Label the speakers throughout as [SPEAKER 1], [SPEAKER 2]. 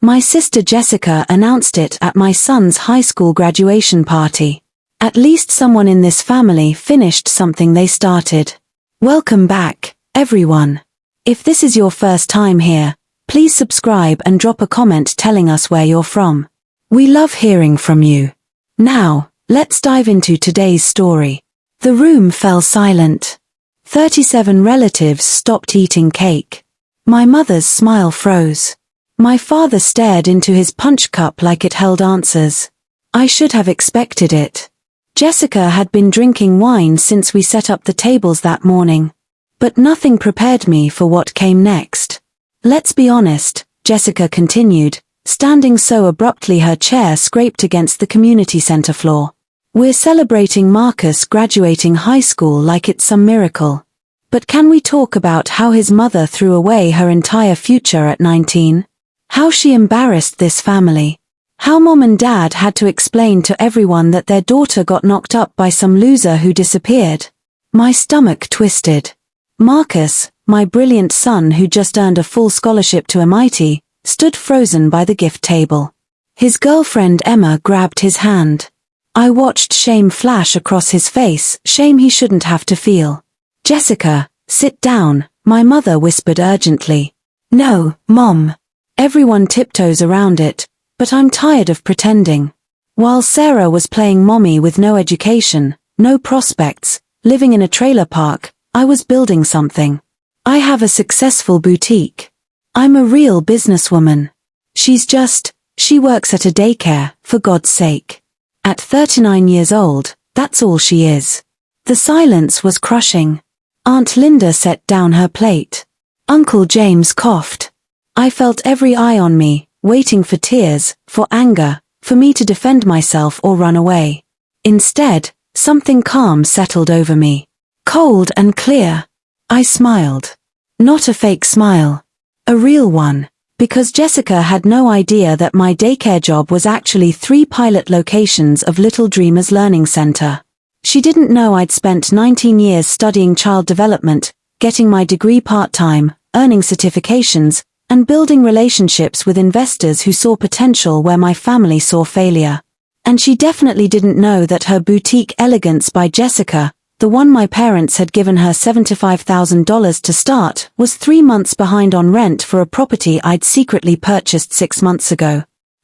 [SPEAKER 1] My sister Jessica announced it at my son's high school graduation party. At least someone in this family finished something they started. Welcome back, everyone. If this is your first time here, please subscribe and drop a comment telling us where you're from. We love hearing from you. Now, let's dive into today's story. The room fell silent. 37 relatives stopped eating cake. My mother's smile froze. My father stared into his punch cup like it held answers. I should have expected it. Jessica had been drinking wine since we set up the tables that morning. But nothing prepared me for what came next. Let's be honest, Jessica continued, standing so abruptly her chair scraped against the community center floor. We're celebrating Marcus graduating high school like it's some miracle. But can we talk about how his mother threw away her entire future at 19? How she embarrassed this family. How mom and dad had to explain to everyone that their daughter got knocked up by some loser who disappeared. My stomach twisted. Marcus, my brilliant son who just earned a full scholarship to MIT, stood frozen by the gift table. His girlfriend Emma grabbed his hand. I watched shame flash across his face, shame he shouldn't have to feel. Jessica, sit down, my mother whispered urgently. No, Mom. Everyone tiptoes around it, but I'm tired of pretending. While Sarah was playing mommy with no education, no prospects, living in a trailer park, I was building something. I have a successful boutique. I'm a real businesswoman. She works at a daycare, for God's sake. At 39 years old, that's all she is. The silence was crushing. Aunt Linda set down her plate. Uncle James coughed. I felt every eye on me, waiting for tears, for anger, for me to defend myself or run away. Instead, something calm settled over me. Cold and clear. I smiled. Not a fake smile. A real one. Because Jessica had no idea that my daycare job was actually 3 pilot locations of Little Dreamers Learning Center. She didn't know I'd spent 19 years studying child development, getting my degree part-time, earning certifications, and building relationships with investors who saw potential where my family saw failure. And she definitely didn't know that her boutique Elegance by Jessica, the one my parents had given her $75,000 to start, was 3 months behind on rent for a property I'd secretly purchased 6 months ago.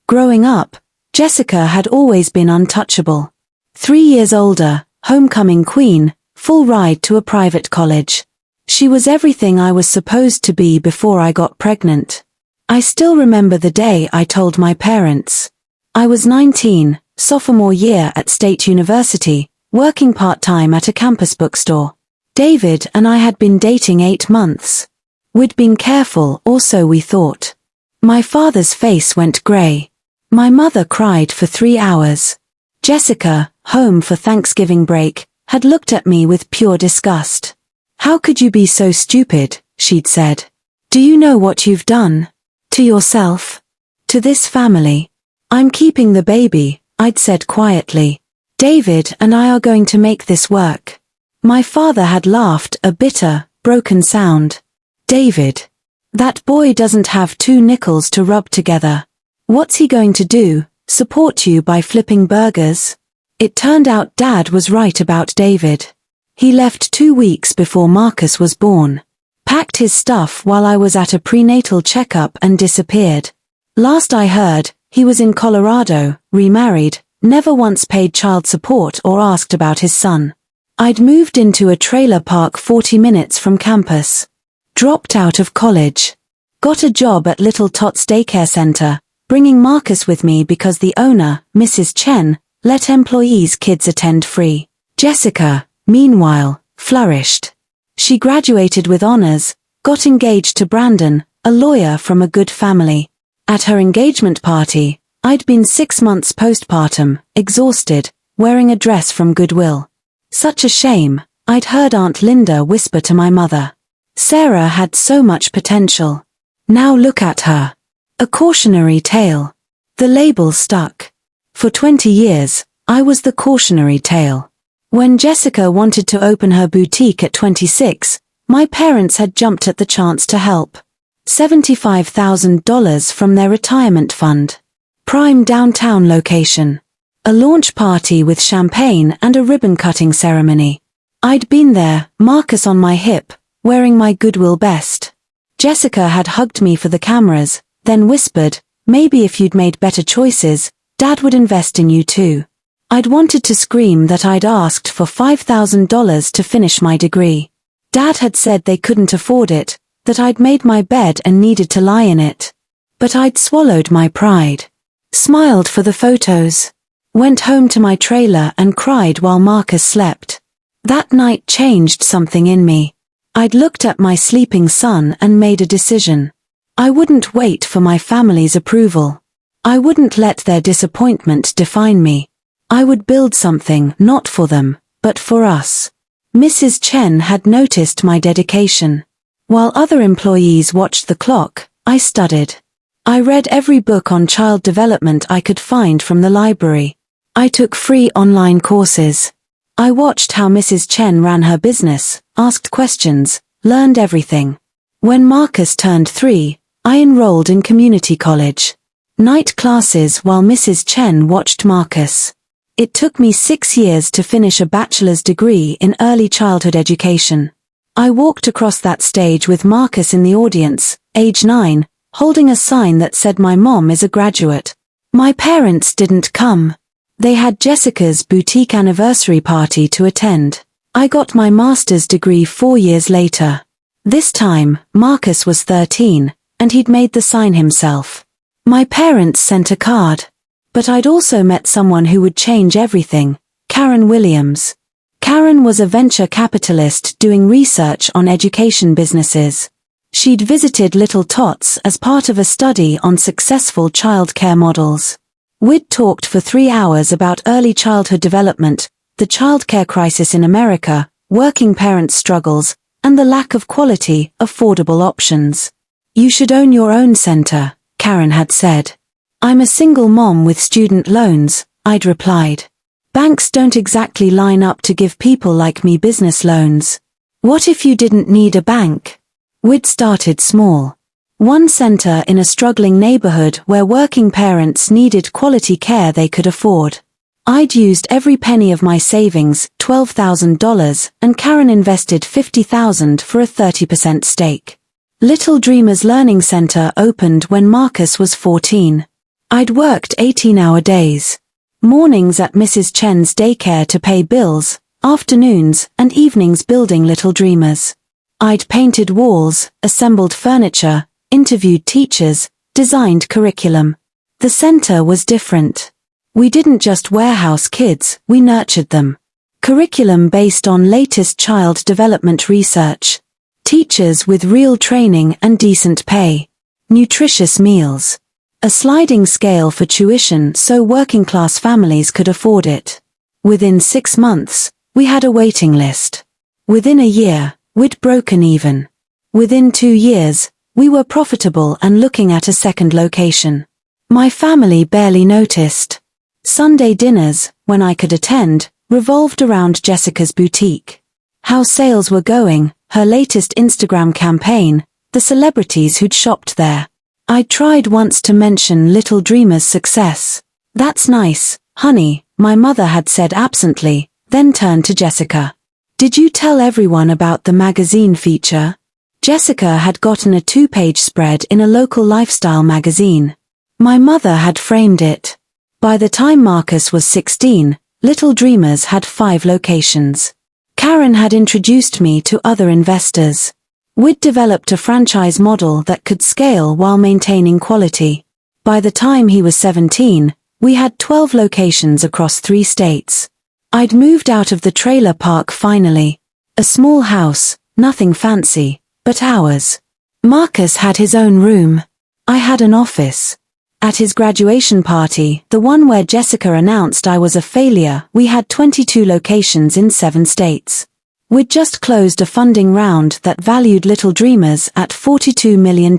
[SPEAKER 1] Growing up, Jessica had always been untouchable. 3 years older, homecoming queen, full ride to a private college. She was everything I was supposed to be before I got pregnant. I still remember the day I told my parents. I was 19, sophomore year at State University, working part-time at a campus bookstore. David and I had been dating 8 months. We'd been careful, or so we thought. My father's face went grey. My mother cried for 3 hours. Jessica, home for Thanksgiving break, had looked at me with pure disgust. How could you be so stupid, she'd said. Do you know what you've done? To yourself? To this family? I'm keeping the baby, I'd said quietly. David and I are going to make this work. My father had laughed, a bitter, broken sound. David. That boy doesn't have 2 nickels to rub together. What's he going to do, support you by flipping burgers? It turned out Dad was right about David. He left 2 weeks before Marcus was born. Packed his stuff while I was at a prenatal checkup and disappeared. Last I heard, he was in Colorado, remarried, never once paid child support or asked about his son. I'd moved into a trailer park 40 minutes from campus. Dropped out of college. Got a job at Little Tots Daycare Center, bringing Marcus with me because the owner, Mrs. Chen, let employees' kids attend free. Jessica, meanwhile, flourished. She graduated with honors, got engaged to Brandon, a lawyer from a good family. At her engagement party, I'd been 6 months postpartum, exhausted, wearing a dress from Goodwill. Such a shame, I'd heard Aunt Linda whisper to my mother. Sarah had so much potential. Now look at her. A cautionary tale. The label stuck. For 20 years, I was the cautionary tale. When Jessica wanted to open her boutique at 26, my parents had jumped at the chance to help. $75,000 from their retirement fund. Prime downtown location. A launch party with champagne and a ribbon-cutting ceremony. I'd been there, Marcus on my hip, wearing my Goodwill best. Jessica had hugged me for the cameras, then whispered, "Maybe if you'd made better choices, Dad would invest in you too." I'd wanted to scream that I'd asked for $5,000 to finish my degree. Dad had said they couldn't afford it, that I'd made my bed and needed to lie in it. But I'd swallowed my pride. Smiled for the photos. Went home to my trailer and cried while Marcus slept. That night changed something in me. I'd looked at my sleeping son and made a decision. I wouldn't wait for my family's approval. I wouldn't let their disappointment define me. I would build something not for them, but for us. Mrs. Chen had noticed my dedication. While other employees watched the clock, I studied. I read every book on child development I could find from the library. I took free online courses. I watched how Mrs. Chen ran her business, asked questions, learned everything. When Marcus turned 3, I enrolled in community college. Night classes while Mrs. Chen watched Marcus. It took me 6 years to finish a bachelor's degree in early childhood education. I walked across that stage with Marcus in the audience, age 9, holding a sign that said my mom is a graduate. My parents didn't come. They had Jessica's boutique anniversary party to attend. I got my master's degree 4 years later. This time, Marcus was 13, and he'd made the sign himself. My parents sent a card. But I'd also met someone who would change everything, Karen Williams. Karen was a venture capitalist doing research on education businesses. She'd visited Little Tots as part of a study on successful childcare models. We'd talked for 3 hours about early childhood development, the childcare crisis in America, working parents' struggles, and the lack of quality, affordable options. "You should own your own center," Karen had said. "I'm a single mom with student loans," I'd replied. "Banks don't exactly line up to give people like me business loans. What if you didn't need a bank?" We'd started small. One center in a struggling neighborhood where working parents needed quality care they could afford. I'd used every penny of my savings, $12,000, and Karen invested $50,000 for a 30% stake. Little Dreamers Learning Center opened when Marcus was 14. I'd worked 18-hour days. Mornings at Mrs. Chen's daycare to pay bills, afternoons and evenings building Little Dreamers. I'd painted walls, assembled furniture, interviewed teachers, designed curriculum. The center was different. We didn't just warehouse kids, we nurtured them. Curriculum based on latest child development research. Teachers with real training and decent pay. Nutritious meals. A sliding scale for tuition so working-class families could afford it. Within 6 months, we had a waiting list. Within a year, we'd broken even. Within 2 years, we were profitable and looking at a second location. My family barely noticed. Sunday dinners, when I could attend, revolved around Jessica's boutique. How sales were going, her latest Instagram campaign, the celebrities who'd shopped there. I tried once to mention Little Dreamer's success. "That's nice, honey," my mother had said absently, then turned to Jessica. "Did you tell everyone about the magazine feature?" Jessica had gotten a 2-page spread in a local lifestyle magazine. My mother had framed it. By the time Marcus was 16, Little Dreamers had 5 locations. Karen had introduced me to other investors. We'd developed a franchise model that could scale while maintaining quality. By the time he was 17, we had 12 locations across 3 states. I'd moved out of the trailer park finally. A small house, nothing fancy, but ours. Marcus had his own room. I had an office. At his graduation party, the one where Jessica announced I was a failure, we had 22 locations in 7 states. We'd just closed a funding round that valued Little Dreamers at $42 million.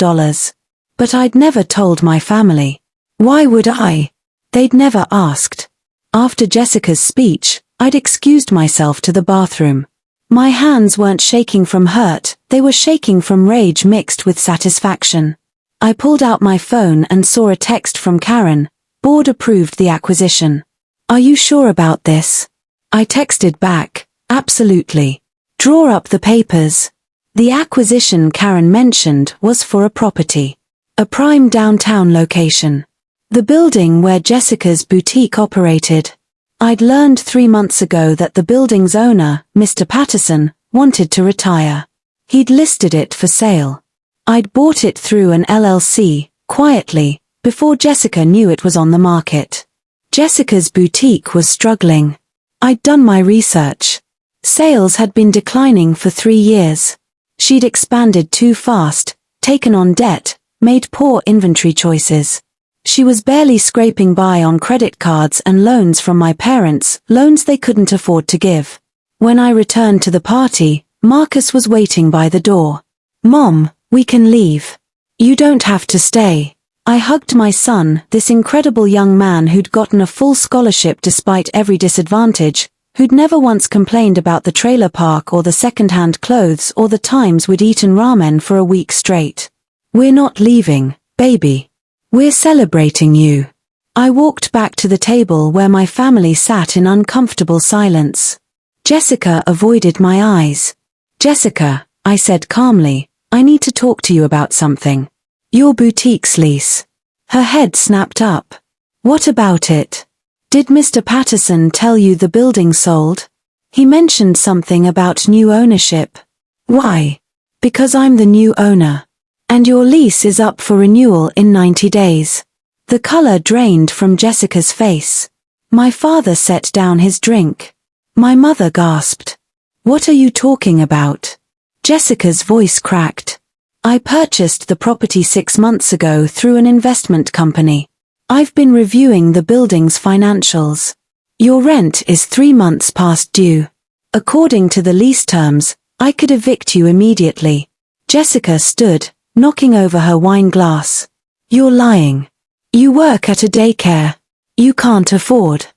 [SPEAKER 1] But I'd never told my family. Why would I? They'd never asked. After Jessica's speech, I'd excused myself to the bathroom. My hands weren't shaking from hurt, They were shaking from rage mixed with satisfaction. I pulled out my phone and saw a text from Karen. Board approved the acquisition. Are you sure about this? I texted back, absolutely. Draw up the papers. The acquisition Karen mentioned was for a property. A prime downtown location. The building where Jessica's boutique operated. I'd learned 3 months ago that the building's owner, Mr. Patterson, wanted to retire. He'd listed it for sale. I'd bought it through an LLC, quietly, before Jessica knew it was on the market. Jessica's boutique was struggling. I'd done my research. Sales had been declining for 3 years. She'd expanded too fast, taken on debt, made poor inventory choices. She was barely scraping by on credit cards and loans from my parents, loans they couldn't afford to give. When I returned to the party, Marcus was waiting by the door. Mom, we can leave. You don't have to stay. I hugged my son, this incredible young man who'd gotten a full scholarship despite every disadvantage, who'd never once complained about the trailer park or the second-hand clothes or the times we'd eaten ramen for a week straight. We're not leaving, baby. We're celebrating you. I walked back to the table where my family sat in uncomfortable silence. Jessica avoided my eyes. Jessica, I said calmly, I need to talk to you about something. Your boutique's lease. Her head snapped up. What about it? Did Mr. Patterson tell you the building sold? He mentioned something about new ownership. Why? Because I'm the new owner. And your lease is up for renewal in 90 days. The color drained from Jessica's face. My father set down his drink. My mother gasped. What are you talking about? Jessica's voice cracked. I purchased the property 6 months ago through an investment company. I've been reviewing the building's financials. Your rent is 3 months past due. According to the lease terms, I could evict you immediately. Jessica stood, knocking over her wine glass. You're lying. You work at a daycare. You can't afford.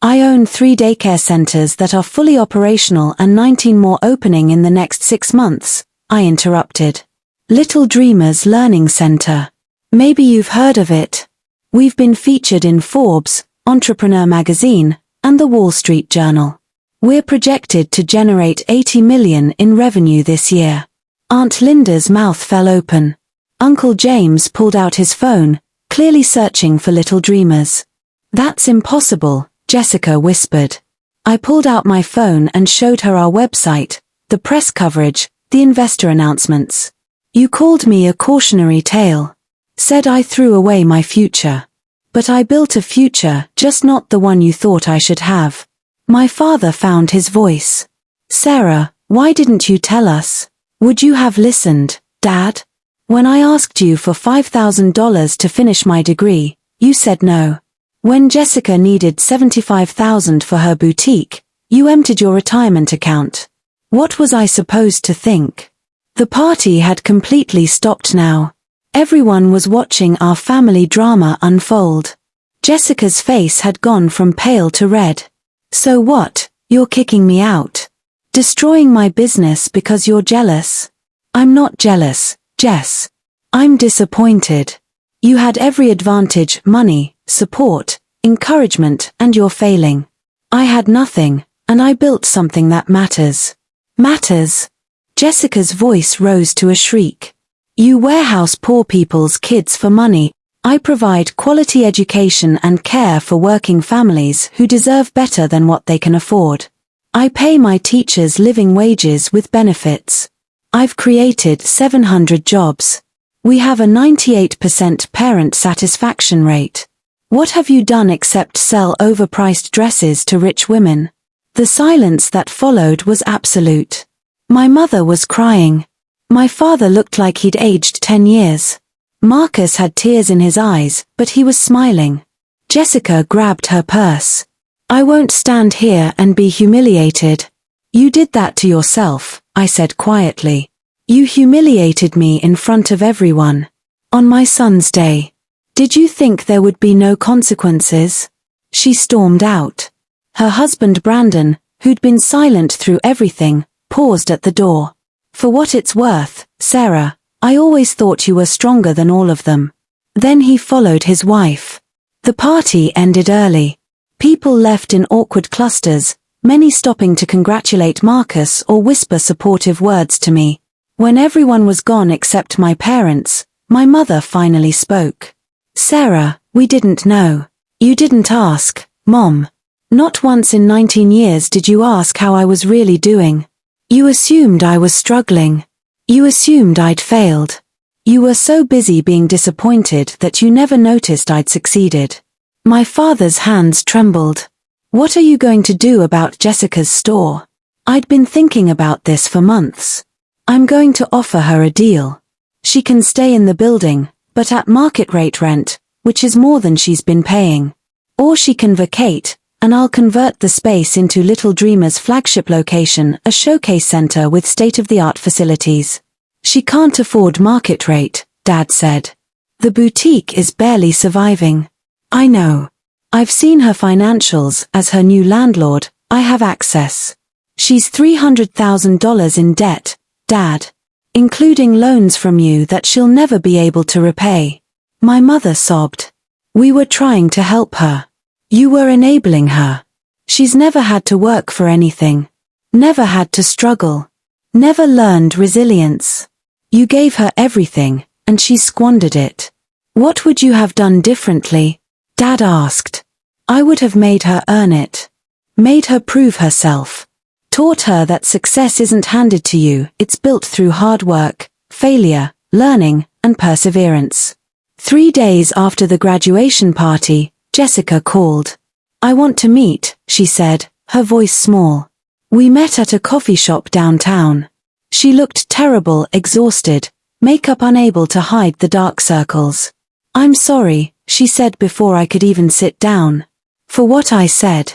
[SPEAKER 1] I own 3 daycare centers that are fully operational and 19 more opening in the next 6 months, I interrupted. Little Dreamers Learning Center. Maybe you've heard of it. We've been featured in Forbes, Entrepreneur Magazine, and the Wall Street Journal. We're projected to generate 80 million in revenue this year. Aunt Linda's mouth fell open. Uncle James pulled out his phone, clearly searching for Little Dreamers. That's impossible, Jessica whispered. I pulled out my phone and showed her our website, the press coverage, the investor announcements. You called me a cautionary tale. Said I threw away my future. But I built a future, just not the one you thought I should have. My father found his voice. Sarah, why didn't you tell us? Would you have listened, Dad? When I asked you for $5,000 to finish my degree, you said no. When Jessica needed $75,000 for her boutique, you emptied your retirement account. What was I supposed to think? The party had completely stopped now. Everyone was watching our family drama unfold. Jessica's face had gone from pale to red. So what, you're kicking me out? Destroying my business because you're jealous? I'm not jealous, Jess. I'm disappointed. You had every advantage, money, support, encouragement, and you're failing. I had nothing, and I built something that matters. Matters? Jessica's voice rose to a shriek. You warehouse poor people's kids for money. I provide quality education and care for working families who deserve better than what they can afford. I pay my teachers living wages with benefits. I've created 700 jobs. We have a 98% parent satisfaction rate. What have you done except sell overpriced dresses to rich women? The silence that followed was absolute. My mother was crying. My father looked like he'd aged 10 years. Marcus had tears in his eyes, but he was smiling. Jessica grabbed her purse. I won't stand here and be humiliated. You did that to yourself, I said quietly. You humiliated me in front of everyone. On my son's day. Did you think there would be no consequences? She stormed out. Her husband Brandon, who'd been silent through everything, paused at the door. For what it's worth, Sarah, I always thought you were stronger than all of them. Then he followed his wife. The party ended early. People left in awkward clusters, many stopping to congratulate Marcus or whisper supportive words to me. When everyone was gone except my parents, my mother finally spoke. Sarah, we didn't know. You didn't ask, Mom. Not once in 19 years did you ask how I was really doing. You assumed I was struggling. You assumed I'd failed. You were so busy being disappointed that you never noticed I'd succeeded. My father's hands trembled. What are you going to do about Jessica's store? I'd been thinking about this for months. I'm going to offer her a deal. She can stay in the building, but at market rate rent, which is more than she's been paying. Or she can vacate, and I'll convert the space into Little Dreamer's flagship location, a showcase center with state-of-the-art facilities. She can't afford market rate, Dad said. The boutique is barely surviving. I know. I've seen her financials. As her new landlord, I have access. She's $300,000 in debt, Dad. Including loans from you that she'll never be able to repay. My mother sobbed. We were trying to help her. You were enabling her. She's never had to work for anything. Never had to struggle. Never learned resilience. You gave her everything, and she squandered it. What would you have done differently? Dad asked. I would have made her earn it. Made her prove herself. Taught her that success isn't handed to you, it's built through hard work, failure, learning, and perseverance. 3 days after the graduation party, Jessica called. I want to meet, she said, her voice small. We met at a coffee shop downtown. She looked terrible, exhausted, makeup unable to hide the dark circles. I'm sorry, she said before I could even sit down. For what I said.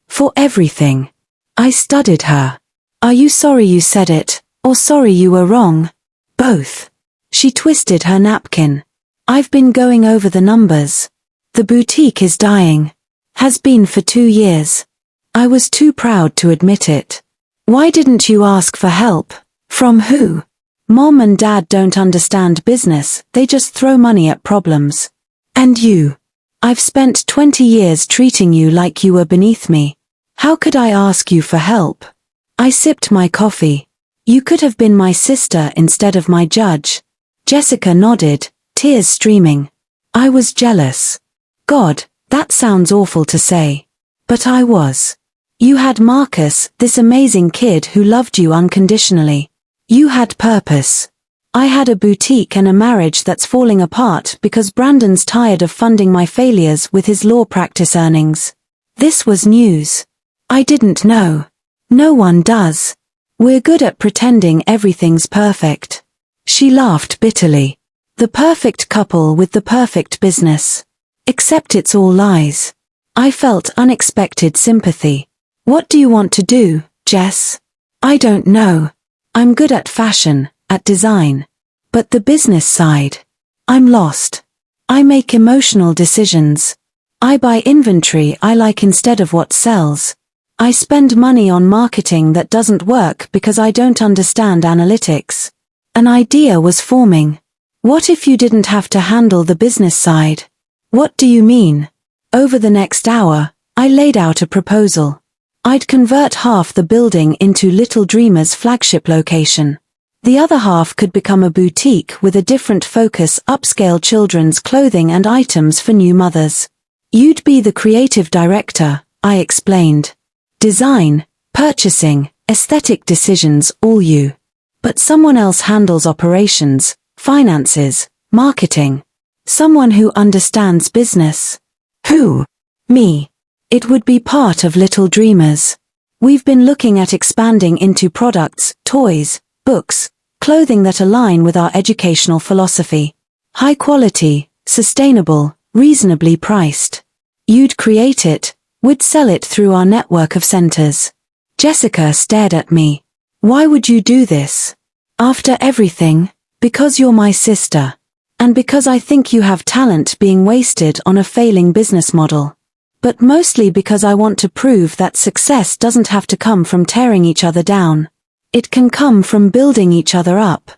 [SPEAKER 1] For everything. I studied her. Are you sorry you said it, or sorry you were wrong? Both. She twisted her napkin. I've been going over the numbers. The boutique is dying. Has been for 2 years. I was too proud to admit it. Why didn't you ask for help? From who? Mom and Dad don't understand business, they just throw money at problems. And you? I've spent 20 years treating you like you were beneath me. How could I ask you for help? I sipped my coffee. You could have been my sister instead of my judge. Jessica nodded, tears streaming. I was jealous. God, that sounds awful to say. But I was. You had Marcus, this amazing kid who loved you unconditionally. You had purpose. I had a boutique and a marriage that's falling apart because Brandon's tired of funding my failures with his law practice earnings. This was news. I didn't know. No one does. We're good at pretending everything's perfect. She laughed bitterly. The perfect couple with the perfect business. Except it's all lies. I felt unexpected sympathy. What do you want to do, Jess? I don't know. I'm good at fashion, at design. But the business side. I'm lost. I make emotional decisions. I buy inventory I like instead of what sells. I spend money on marketing that doesn't work because I don't understand analytics. An idea was forming. What if you didn't have to handle the business side? What do you mean? Over the next hour, I laid out a proposal. I'd convert half the building into Little Dreamer's flagship location. The other half could become a boutique with a different focus, upscale children's clothing and items for new mothers. You'd be the creative director, I explained. Design, purchasing, aesthetic decisions, all you. But someone else handles operations, finances, marketing. Someone who understands business. Who? Me. It would be part of Little Dreamers. We've been looking at expanding into products, toys, books, clothing that align with our educational philosophy. High quality, sustainable, reasonably priced. You'd create it, we'd sell it through our network of centers. Jessica stared at me. Why would you do this? After everything? Because you're my sister. And because I think you have talent being wasted on a failing business model. But mostly because I want to prove that success doesn't have to come from tearing each other down. It can come from building each other up.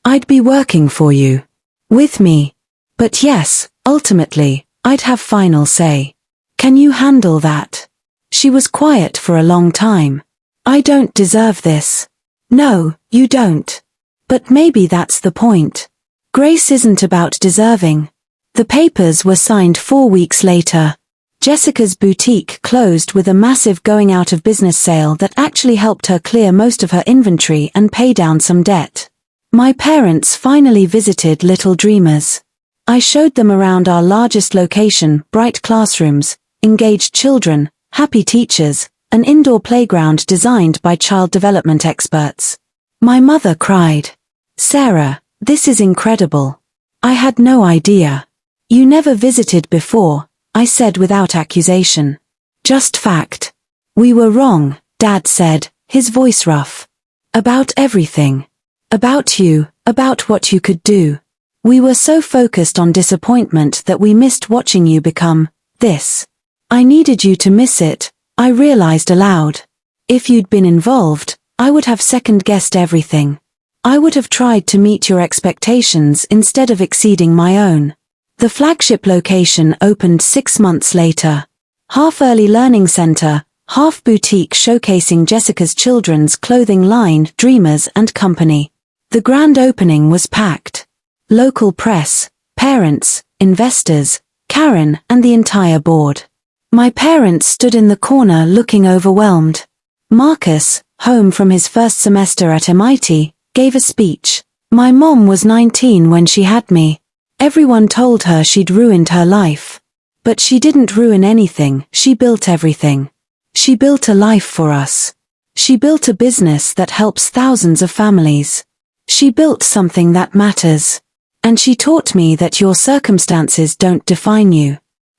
[SPEAKER 1] I'd be working for you. With me. But yes, ultimately, I'd have final say. Can you handle that? She was quiet for a long time. I don't deserve this. No, you don't. But maybe that's the point. Grace isn't about deserving. The papers were signed 4 weeks later. Jessica's boutique closed with a massive going out of business sale that actually helped her clear most of her inventory and pay down some debt. My parents finally visited Little Dreamers. I showed them around our largest location, bright classrooms, engaged children, happy teachers, an indoor playground designed by child development experts. My mother cried. Sarah, this is incredible. I had no idea. You never visited before, I said without accusation. Just fact. We were wrong, Dad said, his voice rough. About everything. About you, about what you could do. We were so focused on disappointment that we missed watching you become this. I needed you to miss it, I realized aloud. If you'd been involved, I would have second-guessed everything. I would have tried to meet your expectations instead of exceeding my own. The flagship location opened 6 months later. Half early learning center, half boutique showcasing Jessica's children's clothing line, Dreamers and Company. The grand opening was packed. Local press, parents, investors, Karen and the entire board. My parents stood in the corner looking overwhelmed. Marcus, home from his first semester at MIT, gave a speech. My mom was 19 when she had me. Everyone told her she'd ruined her life. But she didn't ruin anything, she built everything. She built a life for us. She built a business that helps thousands of families. She built something that matters. And she taught me that your circumstances don't define you.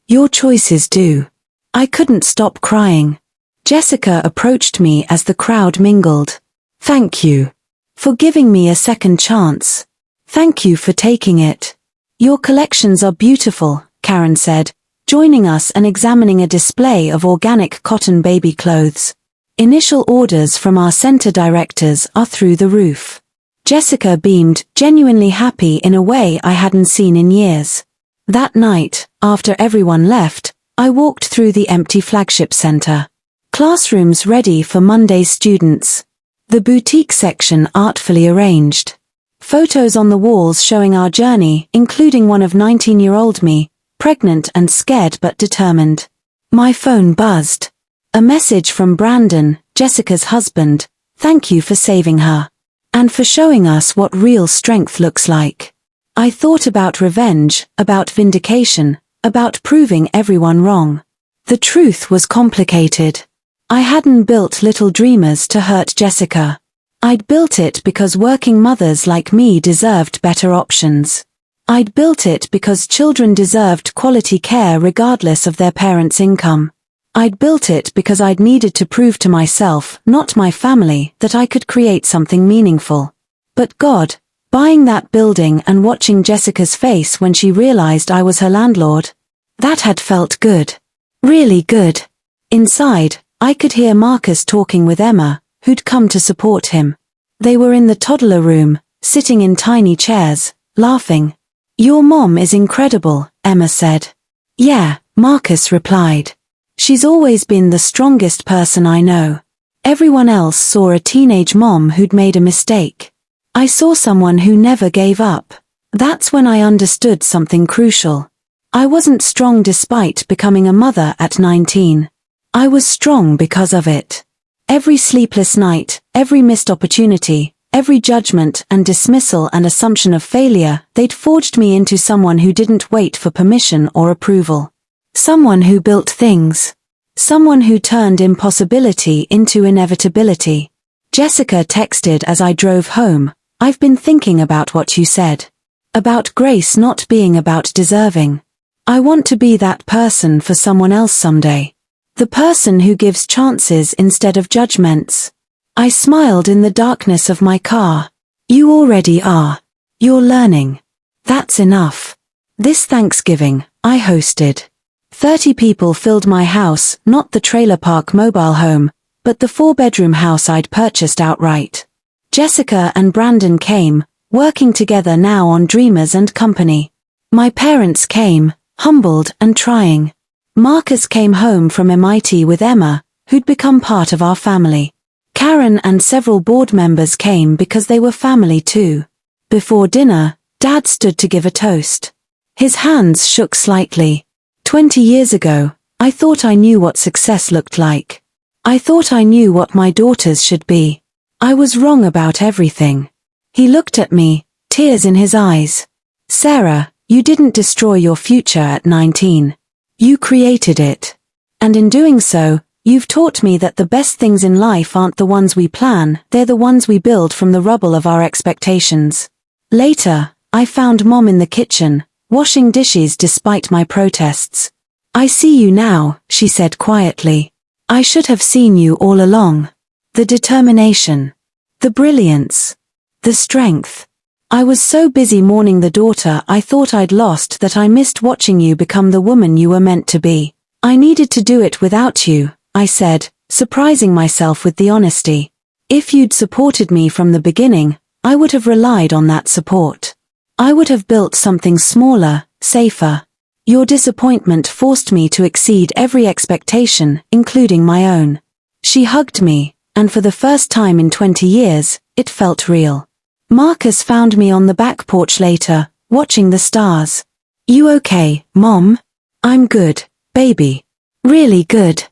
[SPEAKER 1] Your choices do. I couldn't stop crying. Jessica approached me as the crowd mingled. Thank you. For giving me a second chance. Thank you for taking it. Your collections are beautiful, Karen said, joining us and examining a display of organic cotton baby clothes. Initial orders from our center directors are through the roof. Jessica beamed, genuinely happy in a way I hadn't seen in years. That night, after everyone left, I walked through the empty flagship center. Classrooms ready for Monday's students. The boutique section artfully arranged. Photos on the walls showing our journey, including one of 19-year-old me, pregnant and scared but determined. My phone buzzed. A message from Brandon, Jessica's husband, thank you for saving her. And for showing us what real strength looks like. I thought about revenge, about vindication, about proving everyone wrong. The truth was complicated. I hadn't built Little Dreamers to hurt Jessica. I'd built it because working mothers like me deserved better options. I'd built it because children deserved quality care regardless of their parents' income. I'd built it because I'd needed to prove to myself, not my family, that I could create something meaningful. But God, buying that building and watching Jessica's face when she realized I was her landlord, that had felt good. Really good. Inside, I could hear Marcus talking with Emma, who'd come to support him. They were in the toddler room, sitting in tiny chairs, laughing. Your mom is incredible, Emma said. Yeah, Marcus replied. She's always been the strongest person I know. Everyone else saw a teenage mom who'd made a mistake. I saw someone who never gave up. That's when I understood something crucial. I wasn't strong despite becoming a mother at 19. I was strong because of it. Every sleepless night, every missed opportunity, every judgment and dismissal and assumption of failure, they'd forged me into someone who didn't wait for permission or approval. Someone who built things. Someone who turned impossibility into inevitability. Jessica texted as I drove home, I've been thinking about what you said. About grace not being about deserving. I want to be that person for someone else someday. The person who gives chances instead of judgments. I smiled in the darkness of my car. You already are. You're learning. That's enough. This Thanksgiving, I hosted. 30 people filled my house, not the trailer park mobile home, but the 4-bedroom house I'd purchased outright. Jessica and Brandon came, working together now on Dreamers and Company. My parents came, humbled and trying. Marcus came home from MIT with Emma, who'd become part of our family. Karen and several board members came because they were family too. Before dinner, Dad stood to give a toast. His hands shook slightly. 20 years ago, I thought I knew what success looked like. I thought I knew what my daughters should be. I was wrong about everything. He looked at me, tears in his eyes. Sarah, you didn't destroy your future at 19. You created it. And in doing so, you've taught me that the best things in life aren't the ones we plan, they're the ones we build from the rubble of our expectations. Later, I found Mom in the kitchen, washing dishes despite my protests. I see you now, she said quietly. I should have seen you all along. The determination. The brilliance. The strength. I was so busy mourning the daughter I thought I'd lost that I missed watching you become the woman you were meant to be. I needed to do it without you, I said, surprising myself with the honesty. If you'd supported me from the beginning, I would have relied on that support. I would have built something smaller, safer. Your disappointment forced me to exceed every expectation, including my own. She hugged me, and for the first time in 20 years, it felt real. Marcus found me on the back porch later, watching the stars. You okay, Mom? I'm good, baby. Really good.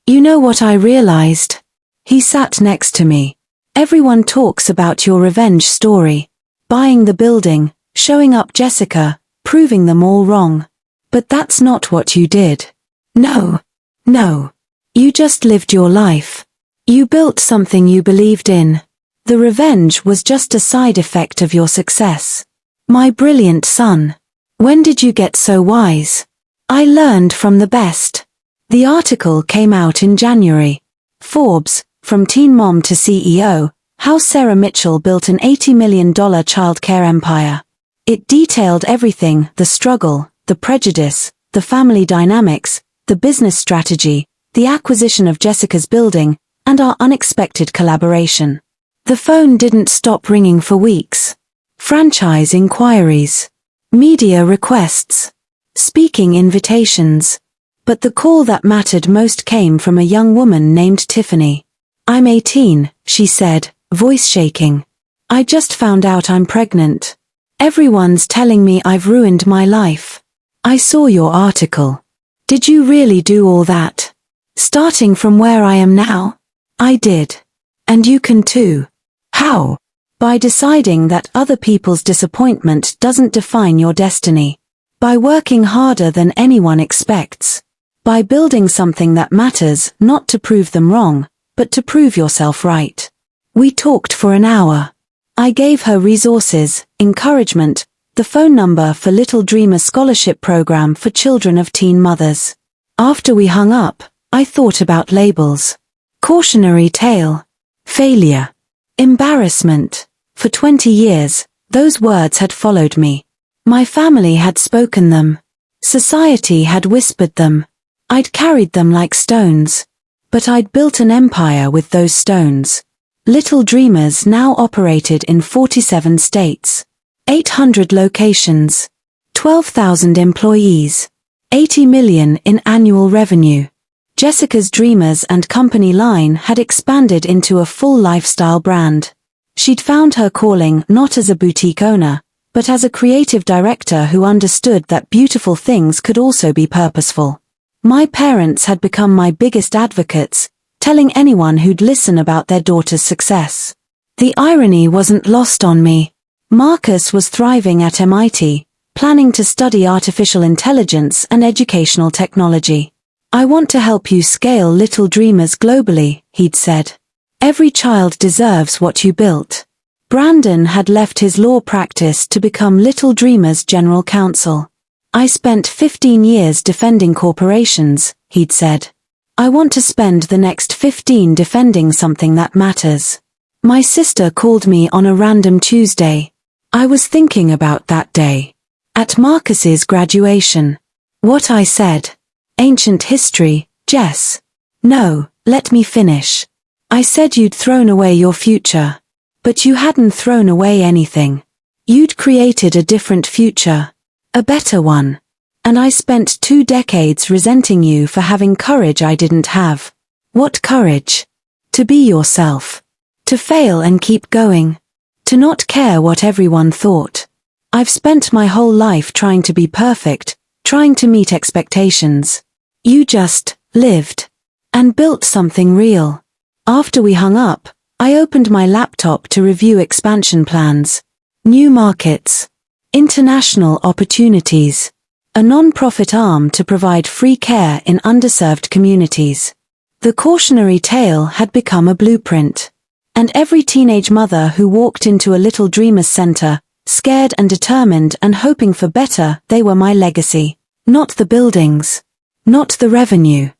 [SPEAKER 1] You know what I realized? He sat next to me. Everyone talks about your revenge story. Buying the building, showing up Jessica, proving them all wrong. But that's not what you did. No. You just lived your life. You built something you believed in. The revenge was just a side effect of your success. My brilliant son. When did you get so wise? I learned from the best. The article came out in January. Forbes, From Teen Mom to CEO, How Sarah Mitchell Built an $80 million Childcare Empire. It detailed everything, the struggle, the prejudice, the family dynamics, the business strategy, the acquisition of Jessica's building, and our unexpected collaboration. The phone didn't stop ringing for weeks. Franchise inquiries. Media requests. Speaking invitations. But the call that mattered most came from a young woman named Tiffany. I'm 18, she said, voice shaking. I just found out I'm pregnant. Everyone's telling me I've ruined my life. I saw your article. Did you really do all that? Starting from where I am now? I did. And you can too. How? By deciding that other people's disappointment doesn't define your destiny. By working harder than anyone expects. By building something that matters not to prove them wrong, but to prove yourself right. We talked for an hour. I gave her resources, encouragement, the phone number for Little Dreamer Scholarship Program for children of teen mothers. After we hung up, I thought about labels. Cautionary tale. Failure. Embarrassment. For 20 years, those words had followed me. My family had spoken them. Society had whispered them. I'd carried them like stones. But I'd built an empire with those stones. Little Dreamers now operated in 47 states. 800 locations. 12,000 employees. 80 million in annual revenue. Jessica's Dreamers and Company line had expanded into a full lifestyle brand. She'd found her calling not as a boutique owner, but as a creative director who understood that beautiful things could also be purposeful. My parents had become my biggest advocates, telling anyone who'd listen about their daughter's success. The irony wasn't lost on me. Marcus was thriving at MIT, planning to study artificial intelligence and educational technology. I want to help you scale Little Dreamers globally, he'd said. Every child deserves what you built. Brandon had left his law practice to become Little Dreamers' general counsel. I spent 15 years defending corporations, he'd said. I want to spend the next 15 defending something that matters. My sister called me on a random Tuesday. I was thinking about that day. At Marcus's graduation. What I said. Ancient history, Jess. No, let me finish. I said you'd thrown away your future. But you hadn't thrown away anything. You'd created a different future. A better one. And I spent 2 decades resenting you for having courage I didn't have. What courage? To be yourself. To fail and keep going. To not care what everyone thought. I've spent my whole life trying to be perfect, trying to meet expectations. You just lived. And built something real. After we hung up, I opened my laptop to review expansion plans. New markets. International opportunities. A non-profit arm to provide free care in underserved communities. The cautionary tale had become a blueprint. And every teenage mother who walked into a Little Dreamers Center, scared and determined and hoping for better, they were my legacy. Not the buildings. Not the revenue.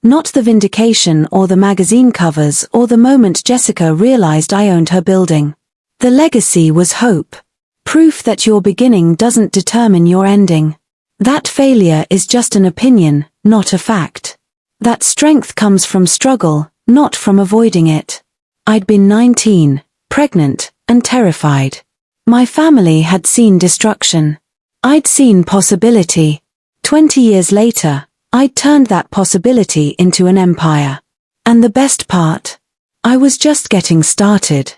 [SPEAKER 1] Not the vindication or the magazine covers or the moment Jessica realized I owned her building. The legacy was hope. Proof that your beginning doesn't determine your ending. That failure is just an opinion, not a fact. That strength comes from struggle, not from avoiding it. I'd been 19, pregnant, and terrified. My family had seen destruction. I'd seen possibility. 20 years later, I'd turned that possibility into an empire. And the best part? I was just getting started.